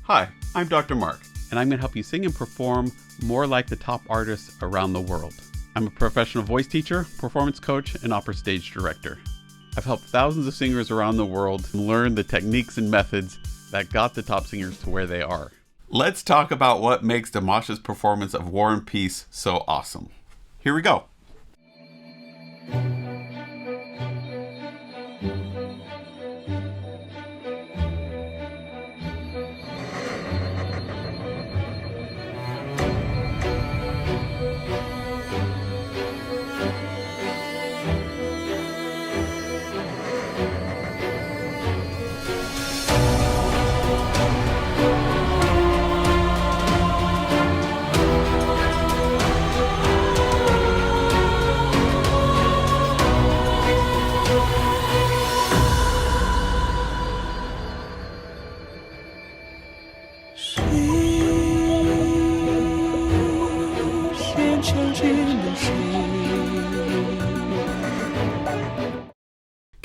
Hi, I'm Dr. Mark, and I'm going to help you sing and perform more like the top artists around the world. I'm a professional voice teacher, performance coach, and opera stage director. I've helped thousands of singers around the world learn the techniques and methods that got the top singers to where they are. Let's talk about what makes Dimash's performance of War and Peace so awesome. Here we go.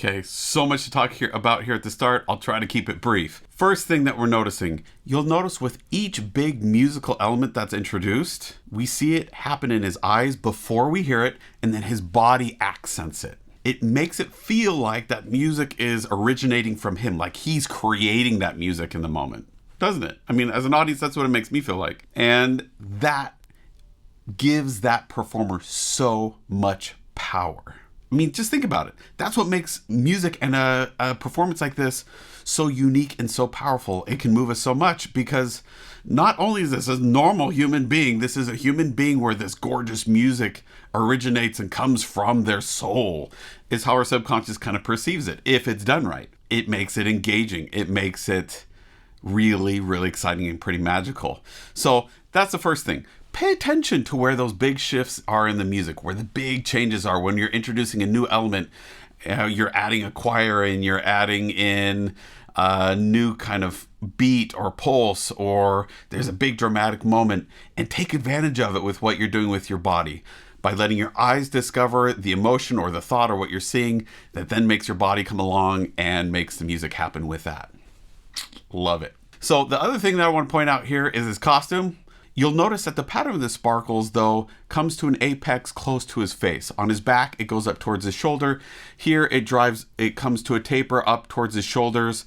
Okay, so much to talk about here at the start. I'll try to keep it brief. First thing that we're noticing, you'll notice with each big musical element that's introduced, we see it happen in his eyes before we hear it, and then his body accents it. It makes it feel like that music is originating from him, like he's creating that music in the moment, doesn't it? I mean, as an audience, that's what it makes me feel like. And that gives that performer so much power. I mean, just think about it. That's what makes music and a performance like this so unique and so powerful. It can move us so much because not only is this a normal human being, this is a human being where this gorgeous music originates and comes from their soul, is how our subconscious kind of perceives it, if it's done right. It makes it engaging. It makes it really, really exciting and pretty magical. So that's the first thing. Pay attention to where those big shifts are in the music, where the big changes are when you're introducing a new element. You're adding a choir and you're adding in a new kind of beat or pulse, or there's a big dramatic moment, and take advantage of it with what you're doing with your body by letting your eyes discover the emotion or the thought or what you're seeing that then makes your body come along and makes the music happen with that. Love it. So the other thing that I want to point out here is his costume. You'll notice that the pattern of the sparkles, though, comes to an apex close to his face. On his back, it goes up towards his shoulder. Here, it comes to a taper up towards his shoulders,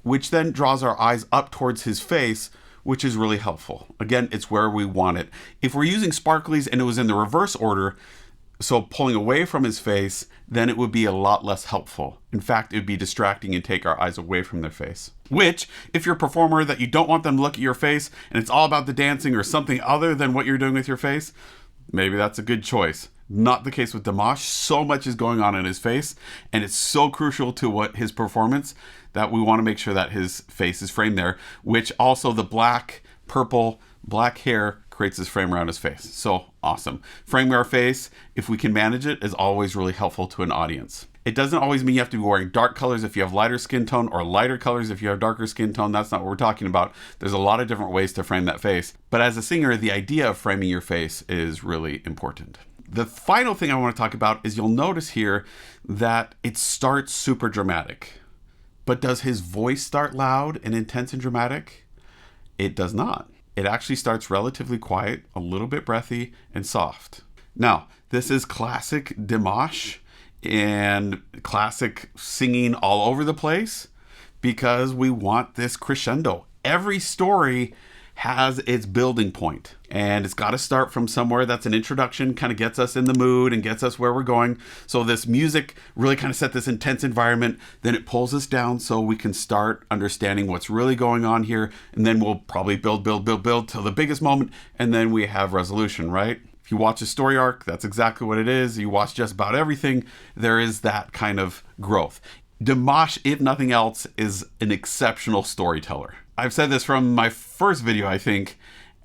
which then draws our eyes up towards his face, which is really helpful. Again, it's where we want it. If we're using sparklies and it was in the reverse order, so pulling away from his face, then it would be a lot less helpful. In fact, it would be distracting and take our eyes away from their face. Which, if you're a performer that you don't want them to look at your face and it's all about the dancing or something other than what you're doing with your face, maybe that's a good choice. Not the case with Dimash. So much is going on in his face, and it's so crucial to what his performance that we want to make sure that his face is framed there, which also the black, purple, black hair creates this frame around his face. So awesome. Framing our face, if we can manage it, is always really helpful to an audience. It doesn't always mean you have to be wearing dark colors if you have lighter skin tone, or lighter colors if you have darker skin tone. That's not what we're talking about. There's a lot of different ways to frame that face. But as a singer, the idea of framing your face is really important. The final thing I want to talk about is you'll notice here that it starts super dramatic. But does his voice start loud and intense and dramatic? It does not. It actually starts relatively quiet, a little bit breathy, and soft. Now, this is classic Dimash and classic singing all over the place because we want this crescendo. Every story has its building point, and it's got to start from somewhere. That's an introduction, kind of gets us in the mood and gets us where we're going. So this music really kind of set this intense environment, then it pulls us down so we can start understanding what's really going on here, and then we'll probably build till the biggest moment, and then we have resolution, right? If you watch a story arc, that's exactly what it is. You watch just about everything, there is that kind of growth. Dimash, if nothing else, is an exceptional storyteller. I've said this from my first video, I think,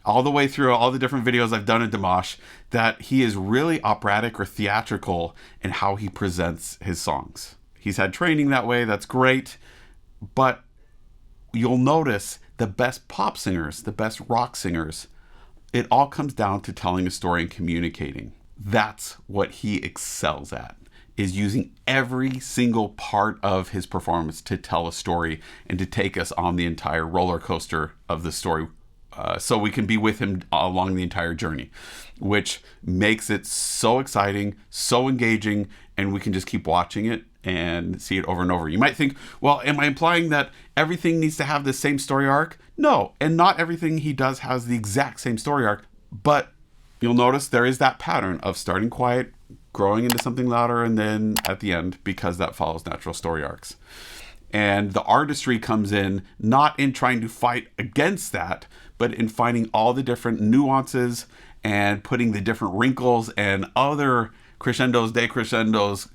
all the way through all the different videos I've done in Dimash, that he is really operatic or theatrical in how he presents his songs. He's had training that way, that's great, but you'll notice the best pop singers, the best rock singers, it all comes down to telling a story and communicating. That's what he excels at. is using every single part of his performance to tell a story and to take us on the entire roller coaster of the story, so we can be with him along the entire journey, which makes it so exciting, so engaging, and we can just keep watching it and see it over and over. You might think, well, am I implying that everything needs to have the same story arc? No, and not everything he does has the exact same story arc, but you'll notice there is that pattern of starting quiet, growing into something louder, and then at the end, because that follows natural story arcs. And the artistry comes in not in trying to fight against that, but in finding all the different nuances and putting the different wrinkles and other crescendos, decrescendos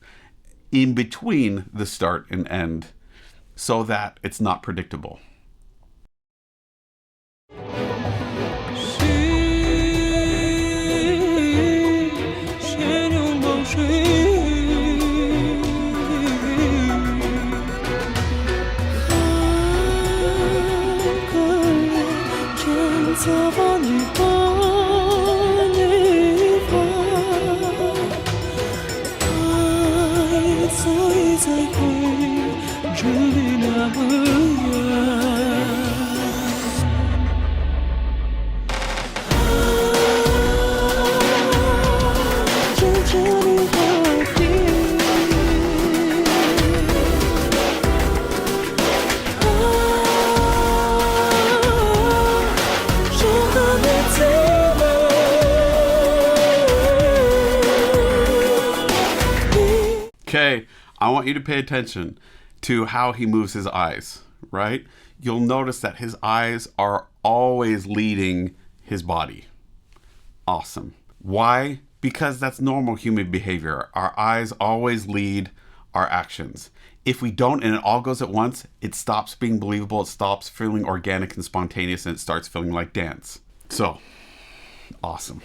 in between the start and end so that it's not predictable. Okay, I want you to pay attention to how he moves his eyes, right? You'll notice that his eyes are always leading his body. Awesome. Why? Because that's normal human behavior. Our eyes always lead our actions. If we don't and it all goes at once, it stops being believable, it stops feeling organic and spontaneous, and it starts feeling like dance. So, awesome.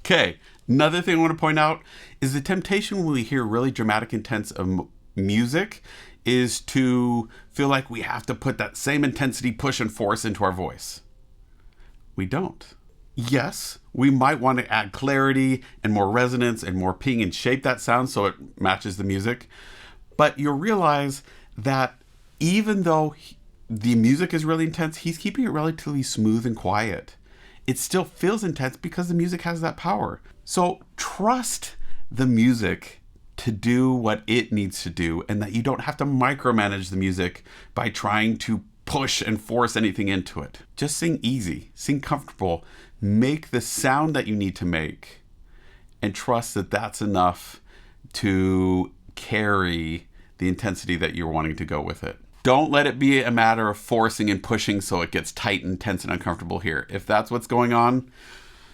Okay, another thing I want to point out is the temptation when we hear really dramatic, intense music is to feel like we have to put that same intensity, push, and force into our voice. We don't. Yes, we might want to add clarity and more resonance and more ping and shape that sound so it matches the music. But you'll realize that even though the music is really intense, he's keeping it relatively smooth and quiet. It still feels intense because the music has that power. So trust the music to do what it needs to do, and that you don't have to micromanage the music by trying to push and force anything into it. Just sing easy, sing comfortable, make the sound that you need to make, and trust that that's enough to carry the intensity that you're wanting to go with it. Don't let it be a matter of forcing and pushing so it gets tight and tense and uncomfortable here. If that's what's going on,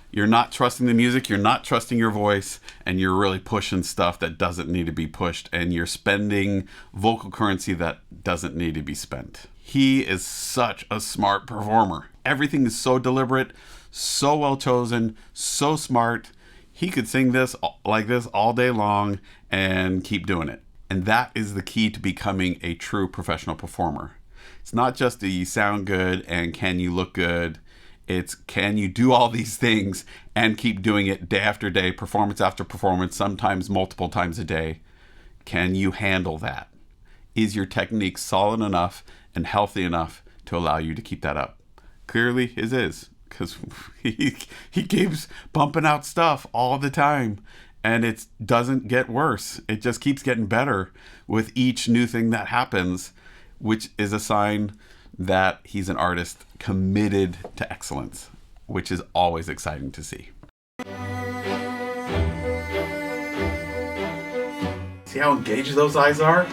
you're not trusting the music, you're not trusting your voice, and you're really pushing stuff that doesn't need to be pushed, and you're spending vocal currency that doesn't need to be spent. He is such a smart performer. Everything is so deliberate, so well chosen, so smart. He could sing this like this all day long and keep doing it. And that is the key to becoming a true professional performer. It's not just do you sound good and can you look good. It's can you do all these things and keep doing it day after day, performance after performance, sometimes multiple times a day. Can you handle that? Is your technique solid enough and healthy enough to allow you to keep that up? Clearly his is, because he keeps pumping out stuff all the time. And it doesn't get worse. It just keeps getting better with each new thing that happens, which is a sign that he's an artist committed to excellence, which is always exciting to see. See how engaged those eyes are?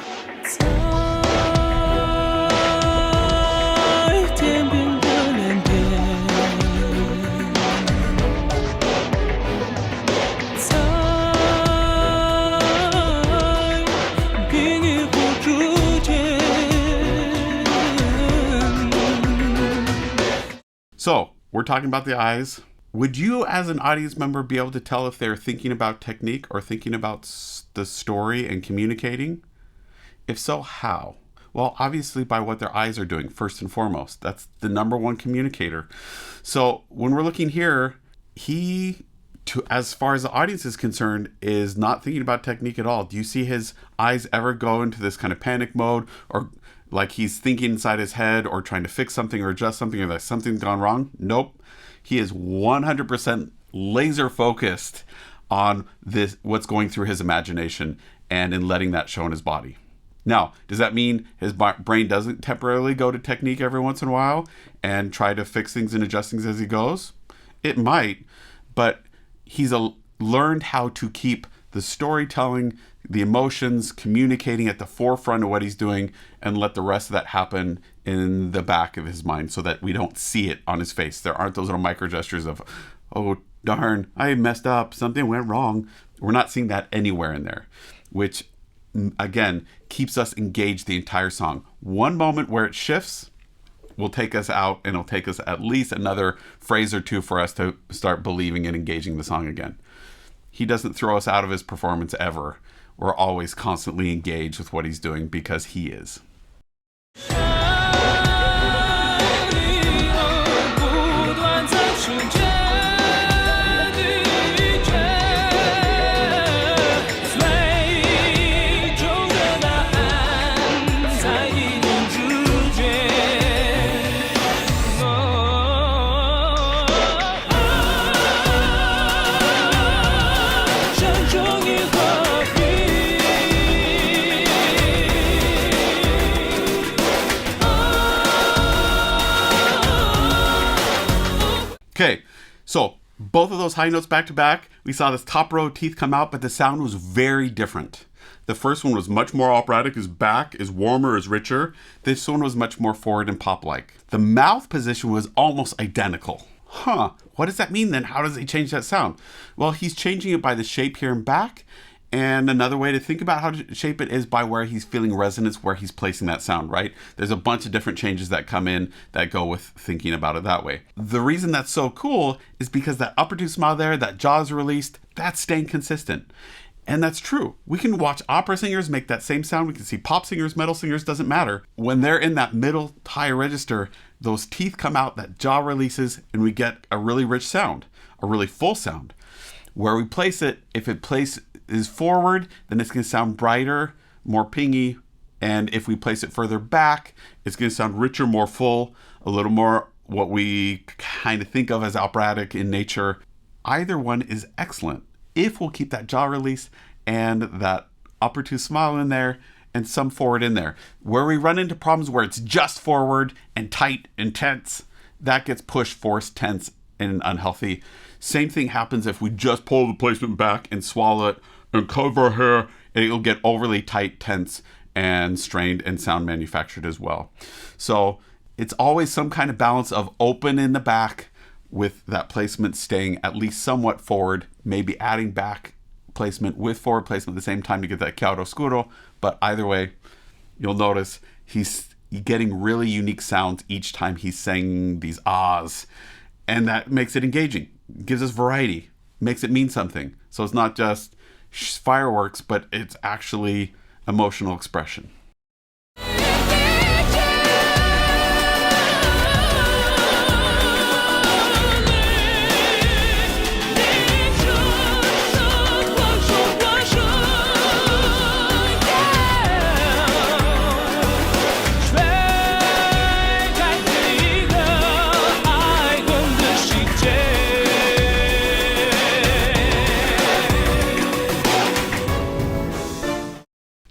So we're talking about the eyes. Would you, as an audience member, be able to tell if they're thinking about technique or thinking about the story and communicating? If so, how? Well, obviously by what their eyes are doing, first and foremost. That's the number one communicator. So when we're looking here, as far as the audience is concerned, is not thinking about technique at all. Do you see his eyes ever go into this kind of panic mode, or like he's thinking inside his head or trying to fix something or adjust something, or that something's gone wrong? Nope. He is 100% laser focused on what's going through his imagination and in letting that show in his body. Now, does that mean his brain doesn't temporarily go to technique every once in a while and try to fix things and adjust things as he goes? It might, but he's learned how to keep the storytelling, the emotions, communicating at the forefront of what he's doing, and let the rest of that happen in the back of his mind so that we don't see it on his face. There aren't those little micro gestures of, oh, darn, I messed up, something went wrong. We're not seeing that anywhere in there, which, again, keeps us engaged the entire song. One moment where it shifts will take us out, and it'll take us at least another phrase or two for us to start believing and engaging the song again. He doesn't throw us out of his performance ever. We're always constantly engaged with what he's doing because he is. Okay, so both of those high notes back to back, we saw this top row of teeth come out, but the sound was very different. The first one was much more operatic, his back is warmer, is richer. This one was much more forward and pop-like. The mouth position was almost identical. What does that mean then? How does he change that sound? Well, he's changing it by the shape here and back. And another way to think about how to shape it is by where he's feeling resonance, where he's placing that sound, right? There's a bunch of different changes that come in that go with thinking about it that way. The reason that's so cool is because that upper tooth smile there, that jaw is released, that's staying consistent. And that's true. We can watch opera singers make that same sound. We can see pop singers, metal singers, doesn't matter. When they're in that middle high register, those teeth come out, that jaw releases, and we get a really rich sound, a really full sound. Where we place it, if it is forward, then it's going to sound brighter, more pingy. And if we place it further back, it's going to sound richer, more full, a little more what we kind of think of as operatic in nature. Either one is excellent if we'll keep that jaw release and that upper tooth smile in there and some forward in there. Where we run into problems where it's just forward and tight and tense, that gets pushed, forced, tense, and unhealthy. Same thing happens if we just pull the placement back and swallow it and cover her, and it'll get overly tight, tense, and strained and sound manufactured as well. So it's always some kind of balance of open in the back with that placement staying at least somewhat forward, maybe adding back placement with forward placement at the same time to get that chiaroscuro. But either way, you'll notice he's getting really unique sounds each time he's saying these ahs. And that makes it engaging, gives us variety, makes it mean something. So it's not just fireworks, but it's actually emotional expression.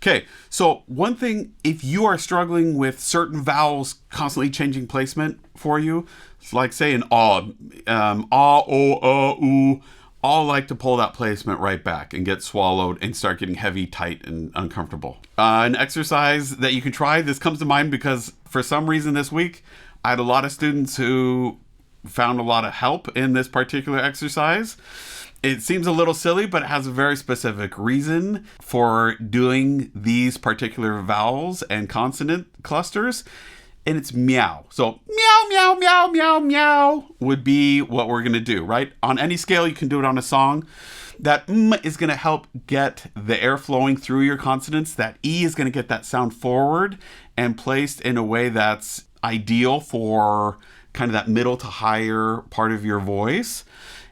Okay, so one thing, if you are struggling with certain vowels constantly changing placement for you, like say an ah, ooh, all like to pull that placement right back and get swallowed and start getting heavy, tight, and uncomfortable. An exercise that you can try, this comes to mind because for some reason this week, I had a lot of students who found a lot of help in this particular exercise. It seems a little silly, but it has a very specific reason for doing these particular vowels and consonant clusters, and it's meow. So meow, meow, meow, meow, meow, meow would be what we're going to do, right? On any scale, you can do it on a song. That is going to help get the air flowing through your consonants. That E is going to get that sound forward and placed in a way that's ideal for kind of that middle to higher part of your voice.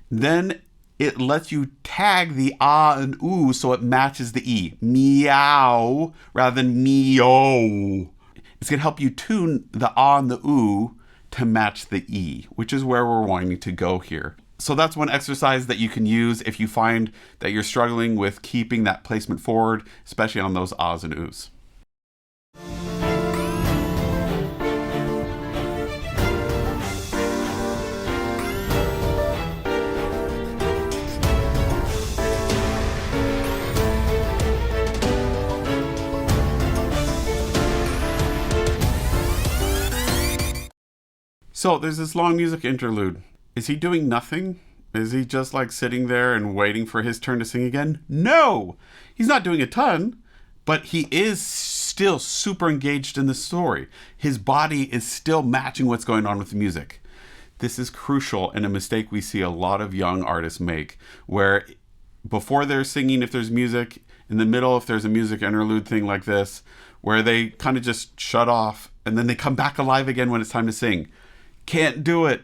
Then it lets you tag the ah and ooh so it matches the E. Meow rather than meow. It's going to help you tune the ah and the ooh to match the E, which is where we're wanting to go here. So that's one exercise that you can use if you find that you're struggling with keeping that placement forward, especially on those ahs and oohs. So there's this long music interlude. Is he doing nothing? Is he just like sitting there and waiting for his turn to sing again? No! He's not doing a ton, but he is still super engaged in the story. His body is still matching what's going on with the music. This is crucial and a mistake we see a lot of young artists make, where before they're singing, if there's music, in the middle, if there's a music interlude thing like this, where they kind of just shut off and then they come back alive again when it's time to sing. Can't do it.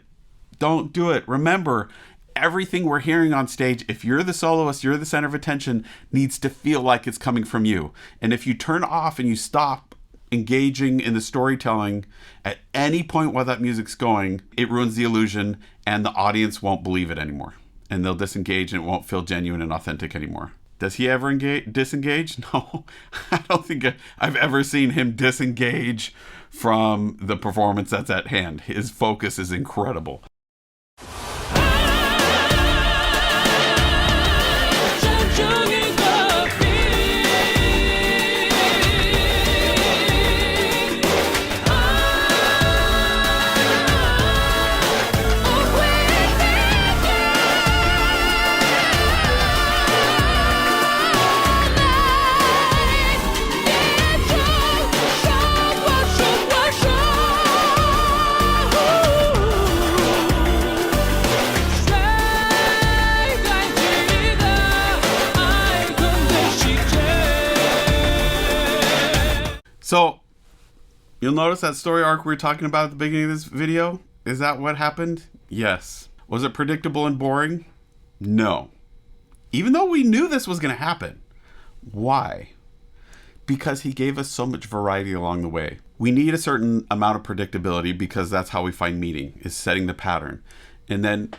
Don't do it. Remember, everything we're hearing on stage, if you're the soloist, you're the center of attention, needs to feel like it's coming from you. And if you turn off and you stop engaging in the storytelling at any point while that music's going, it ruins the illusion and the audience won't believe it anymore. And they'll disengage and it won't feel genuine and authentic anymore. Does he ever disengage? No, I don't think I've ever seen him disengage from the performance that's at hand. His focus is incredible. So, you'll notice that story arc we were talking about at the beginning of this video. Is that what happened? Yes. Was it predictable and boring? No. Even though we knew this was going to happen. Why? Because he gave us so much variety along the way. We need a certain amount of predictability because that's how we find meaning, is setting the pattern. And then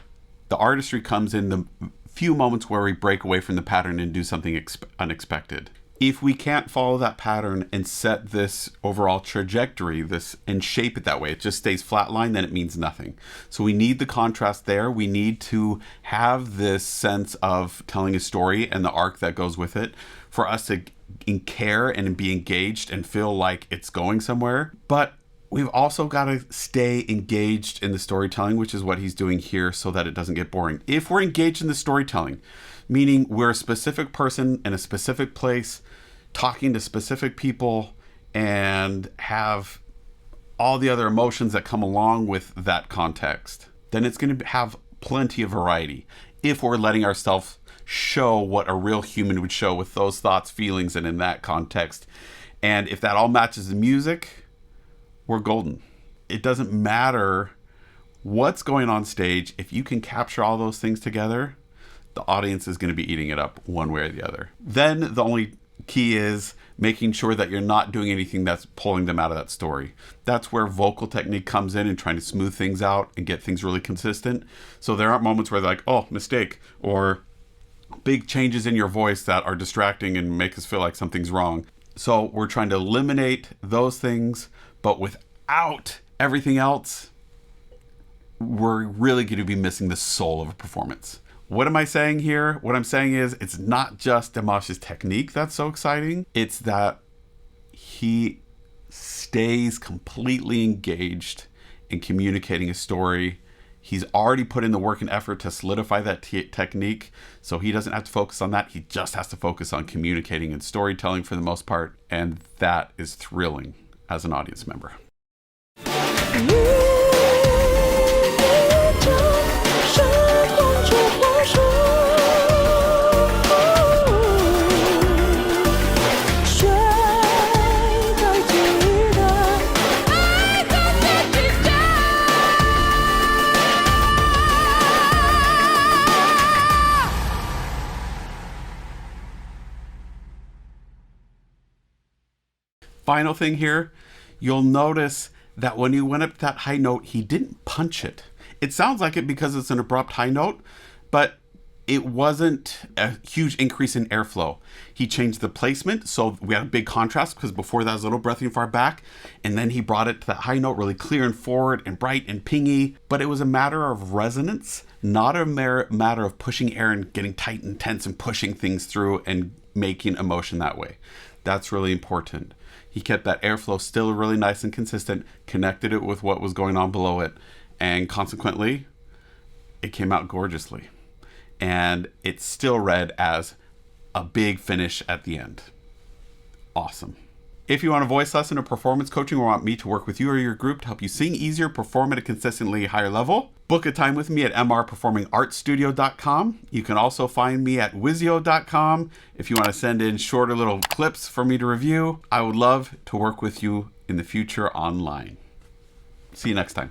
the artistry comes in the few moments where we break away from the pattern and do something unexpected. If we can't follow that pattern and set this overall trajectory, and shape it that way, it just stays flatline, then it means nothing. So we need the contrast there. We need to have this sense of telling a story and the arc that goes with it for us to care and be engaged and feel like it's going somewhere. But we've also got to stay engaged in the storytelling, which is what he's doing here so that it doesn't get boring. If we're engaged in the storytelling, meaning we're a specific person in a specific place, talking to specific people, and have all the other emotions that come along with that context, then it's going to have plenty of variety if we're letting ourselves show what a real human would show with those thoughts, feelings, and in that context. And if that all matches the music, we're golden. It doesn't matter what's going on stage. If you can capture all those things together, the audience is going to be eating it up one way or the other. Then the only key is making sure that you're not doing anything that's pulling them out of that story. That's where vocal technique comes in and trying to smooth things out and get things really consistent. So there aren't moments where they're like, oh, mistake, or big changes in your voice that are distracting and make us feel like something's wrong. So we're trying to eliminate those things, but without everything else, we're really going to be missing the soul of a performance. What am I saying here? What I'm saying is it's not just Dimash's technique that's so exciting. It's that he stays completely engaged in communicating a story. He's already put in the work and effort to solidify that technique, so he doesn't have to focus on that. He just has to focus on communicating and storytelling for the most part, and that is thrilling as an audience member. Final thing here, you'll notice that when he went up to that high note, he didn't punch it. It sounds like it because it's an abrupt high note, but it wasn't a huge increase in airflow. He changed the placement, so we had a big contrast because before that was a little breathy far back, and then he brought it to that high note really clear and forward and bright and pingy. But it was a matter of resonance, not a matter of pushing air and getting tight and tense and pushing things through and making emotion that way. That's really important. He kept that airflow still really nice and consistent, connected it with what was going on below it, and consequently, it came out gorgeously. And it's still read as a big finish at the end. Awesome. If you want a voice lesson or performance coaching or want me to work with you or your group to help you sing easier, perform at a consistently higher level, book a time with me at mrperformingartstudio.com. You can also find me at wizio.com if you want to send in shorter little clips for me to review. I would love to work with you in the future online. See you next time.